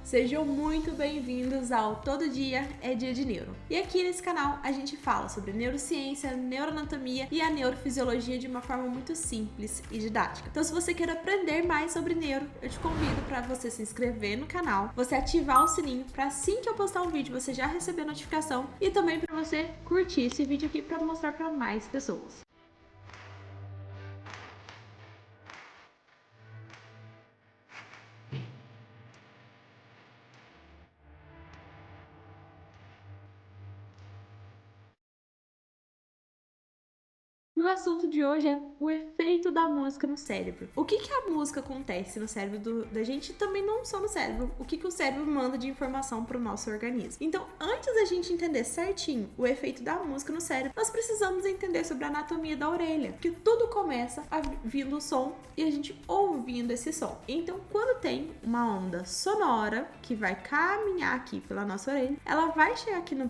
Sejam muito bem-vindos ao Todo Dia é Dia de Neuro. E aqui nesse canal a gente fala sobre neurociência, neuroanatomia e a neurofisiologia de uma forma muito simples e didática. Então se você quer aprender mais sobre neuro, eu te convido para você se inscrever no canal, você ativar o sininho para assim que eu postar um vídeo você já receber a notificação e também para você curtir esse vídeo aqui para mostrar para mais pessoas. O assunto de hoje é o efeito da música no cérebro. O que a música acontece no cérebro da gente e também não só no cérebro. O que o cérebro manda de informação para o nosso organismo. Então, antes da gente entender certinho o efeito da música no cérebro, nós precisamos entender sobre a anatomia da orelha. Que tudo começa vindo o som e a gente ouvindo esse som. Então, quando tem uma onda sonora que vai caminhar aqui pela nossa orelha, ela vai chegar aqui no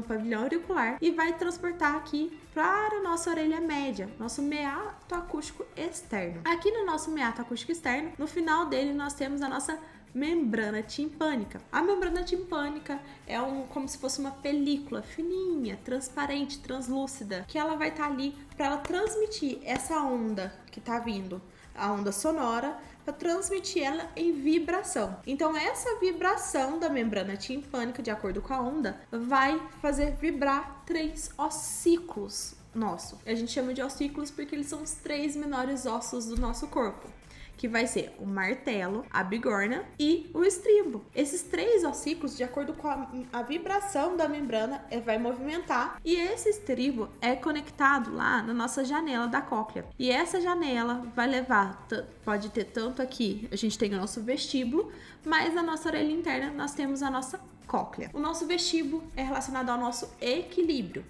pavilhão auricular e vai transportar aqui para a nossa orelha média, nosso meato acústico externo. Aqui no nosso meato acústico externo, no final dele nós temos a nossa membrana timpânica. A membrana timpânica é como se fosse uma película fininha, transparente, translúcida, que ela vai estar ali para ela transmitir essa onda que está vindo, a onda sonora, para transmitir ela em vibração. Então essa vibração da membrana timpânica, de acordo com a onda, vai fazer vibrar 3 ossículos nosso. A gente chama de ossículos porque eles são os 3 menores ossos do nosso corpo, que vai ser o martelo, a bigorna e o estribo. Esses 3 ossículos, de acordo com a vibração da membrana, vai movimentar, e esse estribo é conectado lá na nossa janela da cóclea. E essa janela vai levar, pode ter tanto aqui, a gente tem o nosso vestíbulo, mas na nossa orelha interna nós temos a nossa cóclea. O nosso vestíbulo é relacionado ao nosso equilíbrio,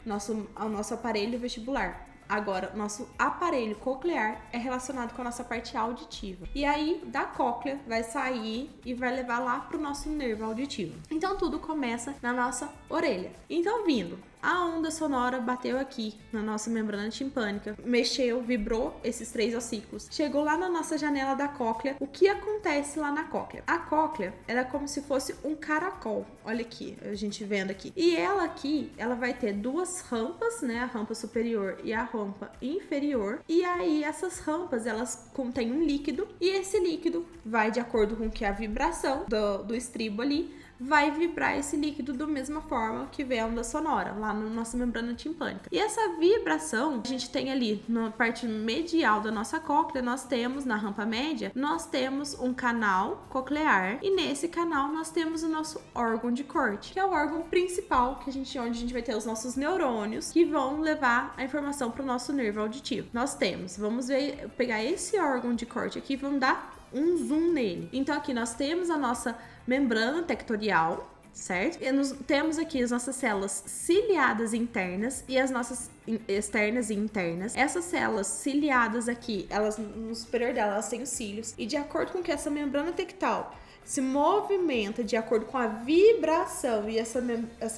ao nosso aparelho vestibular. Agora, nosso aparelho coclear é relacionado com a nossa parte auditiva. E aí, da cóclea, vai sair e vai levar lá pro nosso nervo auditivo. Então, tudo começa na nossa orelha. Então, vindo, a onda sonora bateu aqui na nossa membrana timpânica, mexeu, vibrou esses 3 ossículos, chegou lá na nossa janela da cóclea. O que acontece lá na cóclea? A cóclea, ela é como se fosse um caracol. Olha aqui, a gente vendo aqui. E ela aqui, ela vai ter 2 rampas, né? A rampa superior e a rampa inferior. E aí, essas rampas, elas contêm um líquido. E esse líquido vai de acordo com que a vibração do estribo ali vai vibrar esse líquido da mesma forma que vem a onda sonora, lá na nossa membrana timpânica. E essa vibração, a gente tem ali na parte medial da nossa cóclea, nós temos, na rampa média, nós temos um canal coclear, e nesse canal nós temos o nosso órgão de corte, que é o órgão principal, onde a gente vai ter os nossos neurônios, que vão levar a informação para o nosso nervo auditivo. Nós temos, vamos pegar esse órgão de corte aqui, vamos dar um zoom nele. Então aqui nós temos a nossa membrana tectorial, certo? E temos aqui as nossas células ciliadas internas e as nossas externas e internas. Essas células ciliadas aqui, elas no superior delas, elas têm os cílios, e de acordo com que essa membrana tectal se movimenta de acordo com a vibração e essa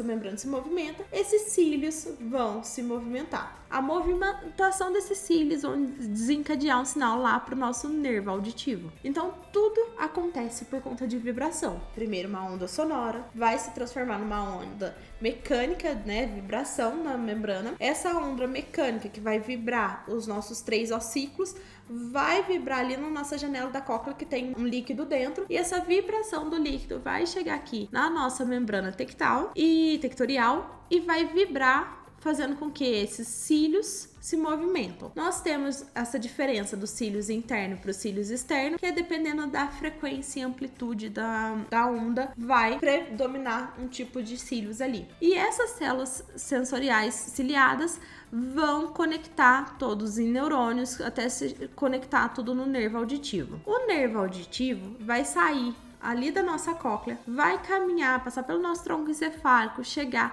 membrana se movimenta, esses cílios vão se movimentar. A movimentação desses cílios vão desencadear um sinal lá para o nosso nervo auditivo. Então, tudo acontece por conta de vibração. Primeiro, uma onda sonora vai se transformar numa onda mecânica, né? Vibração na membrana. Essa onda mecânica que vai vibrar os nossos 3 ossículos vai vibrar ali na nossa janela da cóclea, que tem um líquido dentro, e essa vibração do líquido vai chegar aqui na nossa membrana tectorial e vai vibrar, fazendo com que esses cílios se movimentam. Nós temos essa diferença dos cílios internos para os cílios externos, que é dependendo da frequência e amplitude da onda, vai predominar um tipo de cílios ali. E essas células sensoriais ciliadas vão conectar todos em neurônios até se conectar tudo no nervo auditivo. O nervo auditivo vai sair ali da nossa cóclea, vai caminhar, passar pelo nosso tronco encefálico,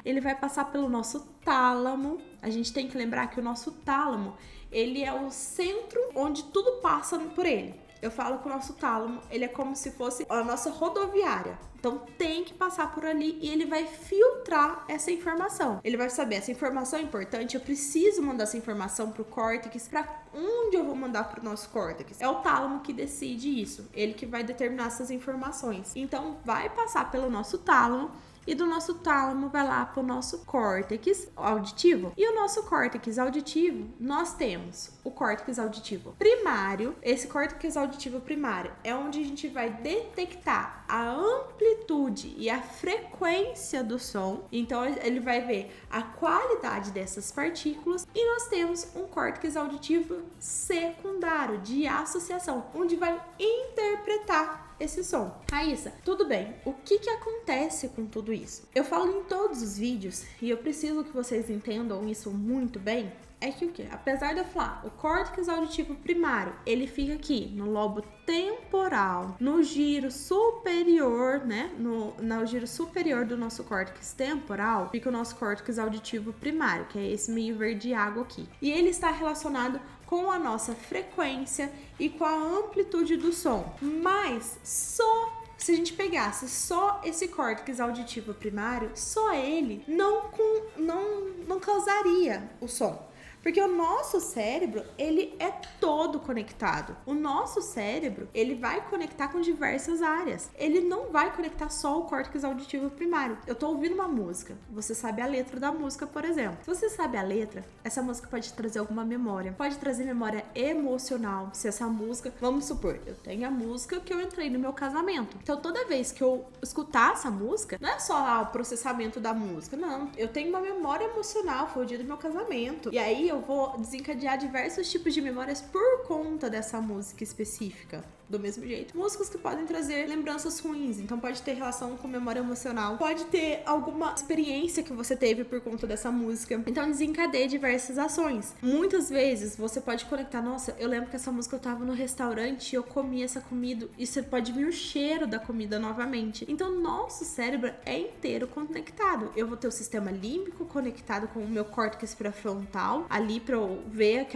ele vai passar pelo nosso tálamo. A gente tem que lembrar que o nosso tálamo, ele é o centro onde tudo passa por ele. Eu falo que o nosso tálamo, ele é como se fosse a nossa rodoviária. Então tem que passar por ali e ele vai filtrar essa informação. Ele vai saber, essa informação é importante, eu preciso mandar essa informação pro córtex. Pra onde eu vou mandar pro nosso córtex? É o tálamo que decide isso. Ele que vai determinar essas informações. Então vai passar pelo nosso tálamo. E do nosso tálamo vai lá para o nosso córtex auditivo. E o nosso córtex auditivo, nós temos o córtex auditivo primário. Esse córtex auditivo primário é onde a gente vai detectar a amplitude e a frequência do som. Então ele vai ver a qualidade dessas partículas. E nós temos um córtex auditivo secundário, de associação, onde vai interpretar esse som. Raíssa, tudo bem. O que acontece com tudo isso? Eu falo em todos os vídeos e eu preciso que vocês entendam isso muito bem. É que o quê? Apesar de eu falar, o córtex auditivo primário, ele fica aqui no lobo temporal, no giro superior, né? No giro superior do nosso córtex temporal, fica o nosso córtex auditivo primário, que é esse meio verde água aqui. E ele está relacionado com a nossa frequência e com a amplitude do som. Mas se a gente pegasse só esse córtex auditivo primário, só ele não causaria o som. Porque o nosso cérebro, ele é todo conectado. O nosso cérebro, ele vai conectar com diversas áreas. Ele não vai conectar só o córtex auditivo primário. Eu tô ouvindo uma música, você sabe a letra da música, por exemplo. Se você sabe a letra, essa música pode trazer alguma memória. Pode trazer memória emocional. Se essa música, vamos supor, eu tenho a música que eu entrei no meu casamento. Então toda vez que eu escutar essa música, não é só o processamento da música, não. Eu tenho uma memória emocional, foi o dia do meu casamento. E aí eu vou desencadear diversos tipos de memórias por conta dessa música específica. Do mesmo jeito, músicas que podem trazer lembranças ruins, então pode ter relação com memória emocional, pode ter alguma experiência que você teve por conta dessa música, então desencadeia diversas ações. Muitas vezes você pode conectar, nossa, eu lembro que essa música eu tava no restaurante e eu comi essa comida, e você pode vir o cheiro da comida novamente. Então nosso cérebro é inteiro conectado. Eu vou ter o sistema límbico conectado com o meu córtex pré-frontal, ali pra eu ver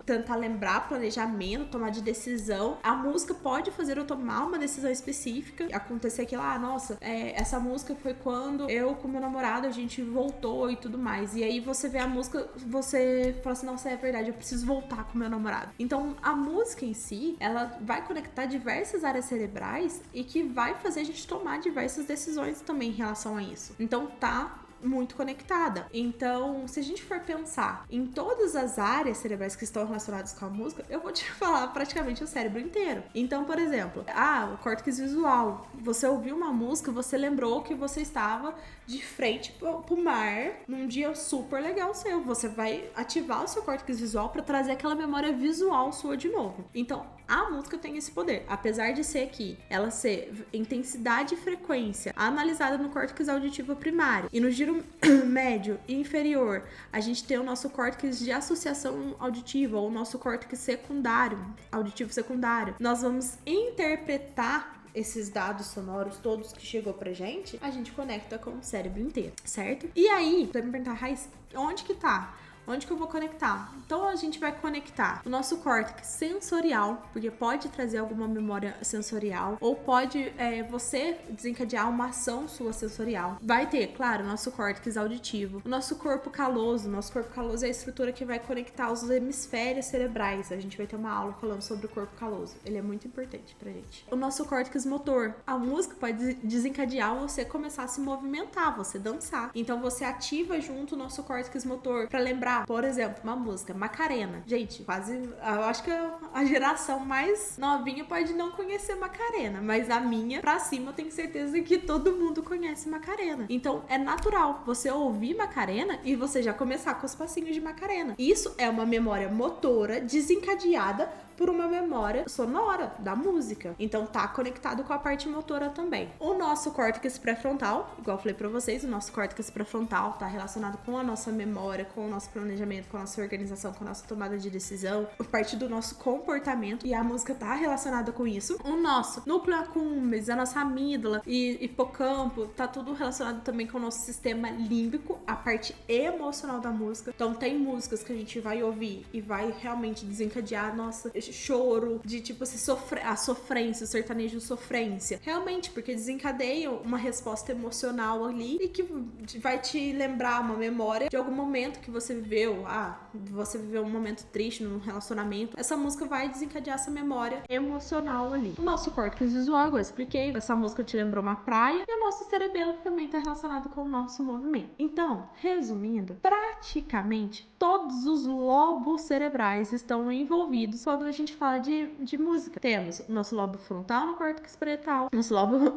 tentar lembrar, planejamento, tomar de decisão. A música pode fazer eu tomar uma decisão específica, acontecer que lá, nossa, essa música foi quando eu com meu namorado, a gente voltou e tudo mais, e aí você vê a música, você fala assim, nossa, é verdade, eu preciso voltar com meu namorado. Então a música em si, ela vai conectar diversas áreas cerebrais e que vai fazer a gente tomar diversas decisões também em relação a isso. Então tá muito conectada. Então, se a gente for pensar em todas as áreas cerebrais que estão relacionadas com a música, eu vou te falar praticamente o cérebro inteiro. Então, por exemplo, o córtex visual. Você ouviu uma música, você lembrou que você estava de frente pro mar num dia super legal seu. Você vai ativar o seu córtex visual para trazer aquela memória visual sua de novo. Então, a música tem esse poder. Apesar de ser aqui, ela ser intensidade e frequência analisada no córtex auditivo primário e no giro médio e inferior, a gente tem o nosso córtex de associação auditiva ou o nosso córtex secundário, auditivo secundário. Nós vamos interpretar esses dados sonoros todos que chegou pra gente, a gente conecta com o cérebro inteiro, certo? E aí, pra me perguntar, Raiz, onde que tá? Onde que eu vou conectar? Então a gente vai conectar o nosso córtex sensorial, porque pode trazer alguma memória sensorial, ou pode você desencadear uma ação sua sensorial. Vai ter, claro, o nosso córtex auditivo, o nosso corpo caloso. Nosso corpo caloso é a estrutura que vai conectar os hemisférios cerebrais. A gente vai ter uma aula falando sobre o corpo caloso. Ele é muito importante pra gente. O nosso córtex motor. A música pode desencadear você começar a se movimentar, você dançar. Então você ativa junto o nosso córtex motor pra lembrar, por exemplo, uma música, Macarena. Gente, eu acho que a geração mais novinha pode não conhecer Macarena, mas a minha, pra cima, eu tenho certeza que todo mundo conhece Macarena. Então, é natural você ouvir Macarena e você já começar com os passinhos de Macarena. Isso é uma memória motora desencadeada por uma memória sonora da música. Então tá conectado com a parte motora também. O nosso córtex pré-frontal, igual eu falei pra vocês, o nosso córtex pré-frontal tá relacionado com a nossa memória, com o nosso planejamento, planejamento, com a nossa organização, com a nossa tomada de decisão, a parte do nosso comportamento, e a música tá relacionada com isso. O nosso núcleo accumbens, a nossa amígdala e hipocampo, tá tudo relacionado também com o nosso sistema límbico, a parte emocional da música. Então tem músicas que a gente vai ouvir e vai realmente desencadear nossa choro, de tipo assim, a sofrência, o sertanejo sofrência. Realmente, porque desencadeia uma resposta emocional ali e que vai te lembrar uma memória de algum momento que você viveu. Você viveu um momento triste num relacionamento. Essa música vai desencadear essa memória emocional ali. O nosso córtex visual, eu expliquei, essa música te lembrou uma praia, e o nosso cerebelo também tá relacionado com o nosso movimento. Então, resumindo, praticamente todos os lobos cerebrais estão envolvidos quando a gente fala de música. Temos o nosso lobo frontal no córtex parietal, nosso lobo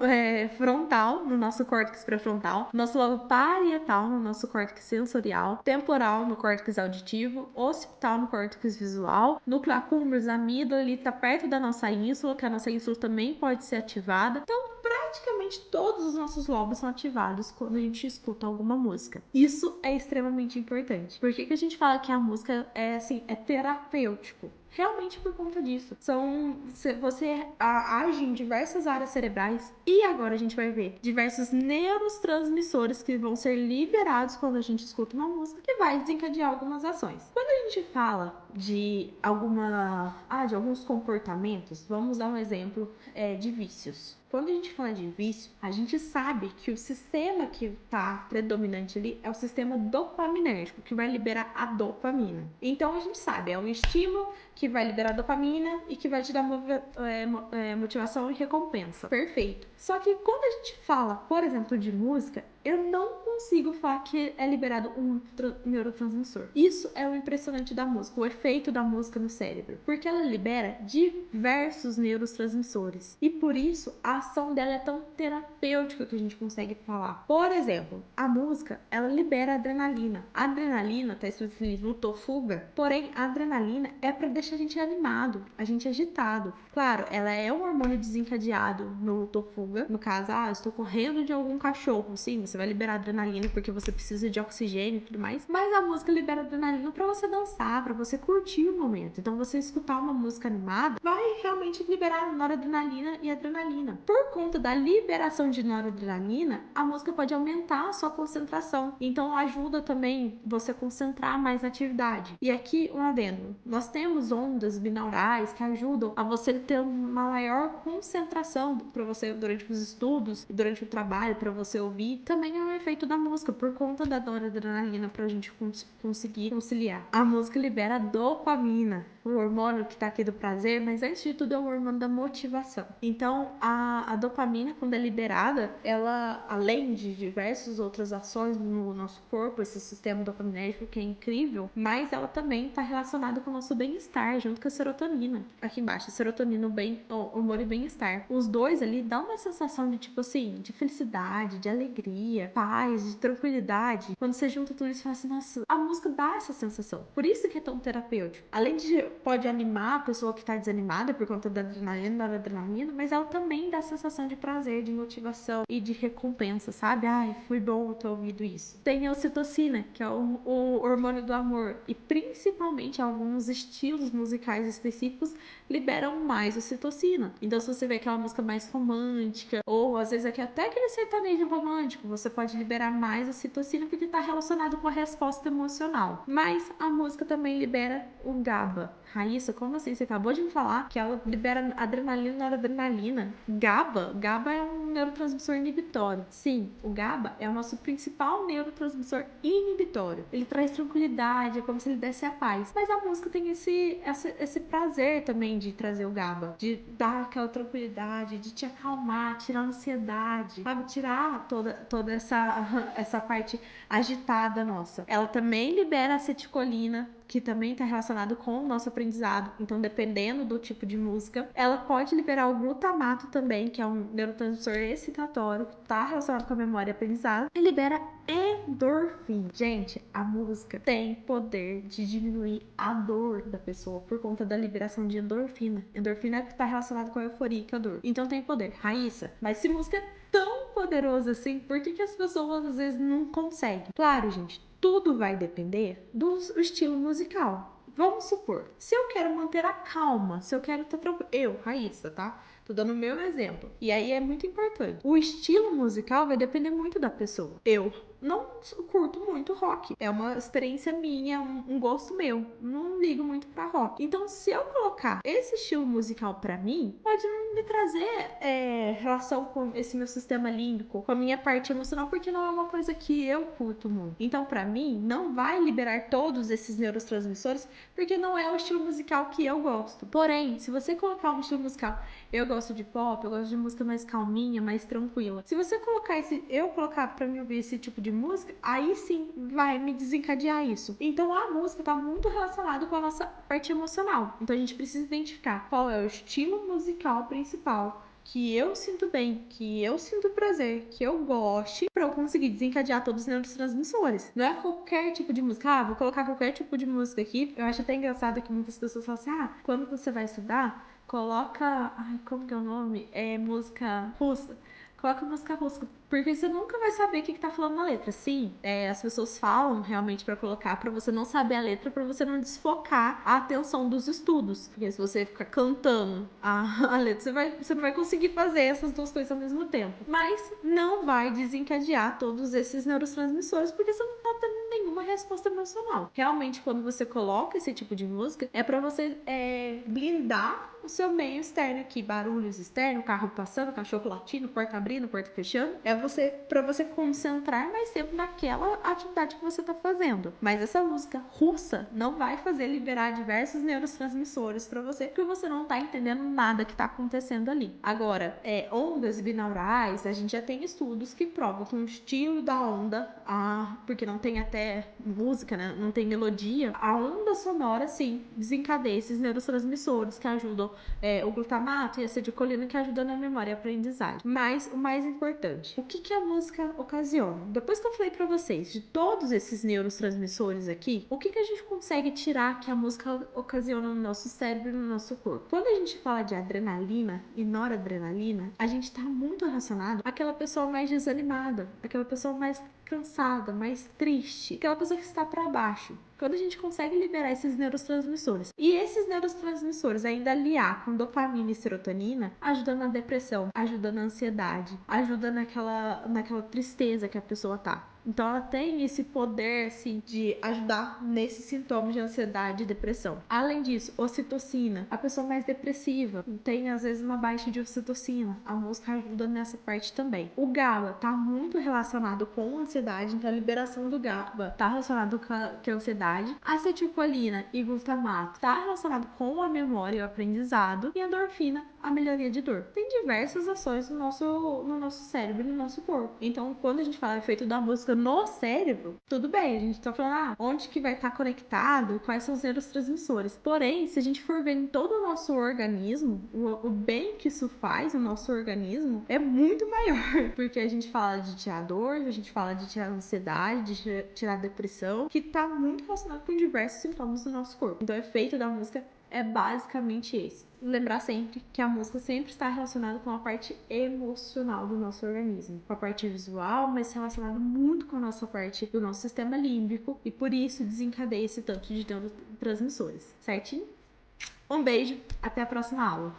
frontal no nosso córtex pré-frontal, nosso lobo parietal no nosso córtex sensorial, temporal no córtex auditivo, occipital no córtex visual, núcleo accumbens, a amígdala ali tá perto da nossa ínsula, que a nossa ínsula também pode ser ativada. Então, praticamente todos os nossos lobos são ativados quando a gente escuta alguma música. Isso é extremamente importante. Por que a gente fala que a música é terapêutico? Realmente por conta disso. Você age em diversas áreas cerebrais e agora a gente vai ver diversos neurotransmissores que vão ser liberados quando a gente escuta uma música que vai desencadear algumas ações. Quando a gente fala de alguns comportamentos, vamos dar um exemplo de vícios. Quando a gente fala de vício, a gente sabe que o sistema que está predominante ali é o sistema dopaminérgico, que vai liberar a dopamina. Então a gente sabe, é um estímulo que vai liberar dopamina e que vai te dar motivação e recompensa. Perfeito. Só que quando a gente fala, por exemplo, de música, eu não consigo falar que é liberado um neurotransmissor. Isso é o impressionante da música, o efeito da música no cérebro, porque ela libera diversos neurotransmissores e por isso a ação dela é tão terapêutica que a gente consegue falar. Por exemplo, a música, ela libera adrenalina. A adrenalina tá escrito no livro Luta ou Fuga, porém a adrenalina é para deixar a gente animado, a gente agitado. Claro, ela é um hormônio desencadeado no Luta ou Fuga. No caso, eu estou correndo de algum cachorro, sim, você vai liberar adrenalina porque você precisa de oxigênio e tudo mais. Mas a música libera adrenalina para você dançar, para você curtir o momento. Então, você escutar uma música animada vai realmente liberar noradrenalina e adrenalina. Por conta da liberação de noradrenalina, a música pode aumentar a sua concentração. Então, ajuda também você concentrar mais na atividade. E aqui, um adendo. Nós temos ondas binaurais que ajudam a você ter uma maior concentração para você durante os estudos, durante o trabalho, para você ouvir. Também é um efeito da música, por conta da noradrenalina, pra gente conseguir conciliar. A música libera dopamina, o hormônio que tá aqui do prazer, mas antes de tudo é o hormônio da motivação. Então, a dopamina, quando é liberada, ela, além de diversas outras ações no nosso corpo, esse sistema dopaminérgico que é incrível, mas ela também tá relacionada com o nosso bem-estar, junto com a serotonina. Aqui embaixo, a serotonina, o hormônio bem-estar. Os dois ali dão uma sensação de, tipo assim, de felicidade, de alegria, paz, de tranquilidade. Quando você junta tudo isso, você fala assim, nossa, a música dá essa sensação. Por isso que é tão terapêutico. Além de pode animar a pessoa que tá desanimada por conta da adrenalina, mas ela também dá a sensação de prazer, de motivação e de recompensa, sabe? Ai, foi bom ter ouvido isso. Tem a ocitocina, que é o hormônio do amor, e principalmente alguns estilos musicais específicos liberam mais ocitocina. Então, se você vê aquela música mais romântica, ou às vezes até aquele sertanejo romântico, você pode liberar mais ocitocina porque está relacionado com a resposta emocional. Mas a música também libera o GABA. Raíssa, como assim? Você acabou de me falar que ela libera adrenalina e noradrenalina. GABA é um neurotransmissor inibitório. Sim, o GABA é o nosso principal neurotransmissor inibitório. Ele traz tranquilidade, é como se ele desse a paz. Mas a música tem esse prazer também de trazer o GABA, de dar aquela tranquilidade, de te acalmar, tirar a ansiedade, sabe? Tirar toda essa parte agitada nossa. Ela também libera acetilcolina, que também está relacionado com o nosso aprendizado. Então, dependendo do tipo de música, ela pode liberar o glutamato também, que é um neurotransmissor excitatório, que está relacionado com a memória e aprendizado, e libera endorfina. Gente, a música tem poder de diminuir a dor da pessoa por conta da liberação de endorfina. Endorfina é que está relacionado com a euforia e com a dor. Então tem poder. Raíssa, mas se música é tão poderosa assim, por que as pessoas às vezes não conseguem? Claro, gente, tudo vai depender do estilo musical. Vamos supor, se eu quero manter a calma, se eu quero estar tranquilo, eu, Raíssa, tá? Tô dando o meu exemplo. E aí é muito importante. O estilo musical vai depender muito da pessoa. Eu não curto muito rock. É uma experiência minha, um gosto meu. Não ligo muito pra rock. Então, se eu colocar esse estilo musical pra mim, pode me trazer relação com esse meu sistema límbico, com a minha parte emocional, porque não é uma coisa que eu curto muito. Então, pra mim, não vai liberar todos esses neurotransmissores, porque não é o estilo musical que eu gosto. Porém, se você colocar um estilo musical, eu gosto de pop, eu gosto de música mais calminha, mais tranquila. Se você colocar pra mim ouvir esse tipo de música, aí sim vai me desencadear isso. Então a música tá muito relacionada com a nossa parte emocional. Então a gente precisa identificar qual é o estilo musical principal que eu sinto bem, que eu sinto prazer, que eu goste, pra eu conseguir desencadear todos os neurotransmissores. Não é qualquer tipo de música. Vou colocar qualquer tipo de música aqui. Eu acho até engraçado que muitas pessoas falam assim, quando você vai estudar, coloca. Ai, como que é o nome? É música russa. Coloca música russa, porque você nunca vai saber o que tá falando na letra. Sim, as pessoas falam realmente pra colocar, pra você não saber a letra, pra você não desfocar a atenção dos estudos. Porque se você ficar cantando a letra, você não vai conseguir fazer essas duas coisas ao mesmo tempo. Mas não vai desencadear todos esses neurotransmissores, porque você não tá tendo nenhuma resposta emocional. Realmente, quando você coloca esse tipo de música, é pra você blindar o seu meio externo aqui, barulhos externos, carro passando, cachorro latindo, porta abrindo, porta fechando, para você concentrar mais tempo naquela atividade que você tá fazendo. Mas essa música russa não vai fazer liberar diversos neurotransmissores para você, porque você não tá entendendo nada que tá acontecendo ali. Agora, ondas binaurais, a gente já tem estudos que provam que o estilo da onda, porque não tem até música, né? Não tem melodia, a onda sonora, sim, desencadeia esses neurotransmissores que ajudam o glutamato e a acetilcolina, que ajudam na memória e aprendizagem. Mas o mais importante, o que a música ocasiona? Depois que eu falei pra vocês de todos esses neurotransmissores aqui, o que a gente consegue tirar que a música ocasiona no nosso cérebro e no nosso corpo? Quando a gente fala de adrenalina e noradrenalina, a gente tá muito relacionado àquela pessoa mais desanimada, aquela pessoa mais cansada, mais triste, aquela pessoa que está para baixo. Quando a gente consegue liberar esses neurotransmissores, e esses neurotransmissores ainda aliar com dopamina e serotonina, ajuda na depressão, ajuda na ansiedade, ajuda naquela tristeza que a pessoa tá. Então ela tem esse poder assim, de ajudar nesses sintomas de ansiedade e depressão. Além disso, ocitocina. A pessoa mais depressiva tem às vezes uma baixa de ocitocina. A música ajuda nessa parte também. O GABA está muito relacionado com a ansiedade, então a liberação do GABA está relacionado com a ansiedade. A acetilcolina e glutamato está relacionado com a memória e o aprendizado. E a endorfina, a melhoria de dor. Tem diversas ações no nosso cérebro e no nosso corpo. Então, quando a gente fala efeito da música no cérebro, tudo bem, a gente tá falando, onde que vai estar conectado, quais são os neurotransmissores. Porém, se a gente for ver em todo o nosso organismo, o bem que isso faz no nosso organismo é muito maior, porque a gente fala de tirar dor, a gente fala de tirar ansiedade, de tirar depressão, que tá muito relacionado com diversos sintomas do nosso corpo. Então, o efeito da música é basicamente esse. Lembrar sempre que a música sempre está relacionada com a parte emocional do nosso organismo, com a parte visual, mas relacionado muito com a nossa parte do nosso sistema límbico, e por isso desencadeia esse tanto de neurotransmissores, certinho? Um beijo, até a próxima aula!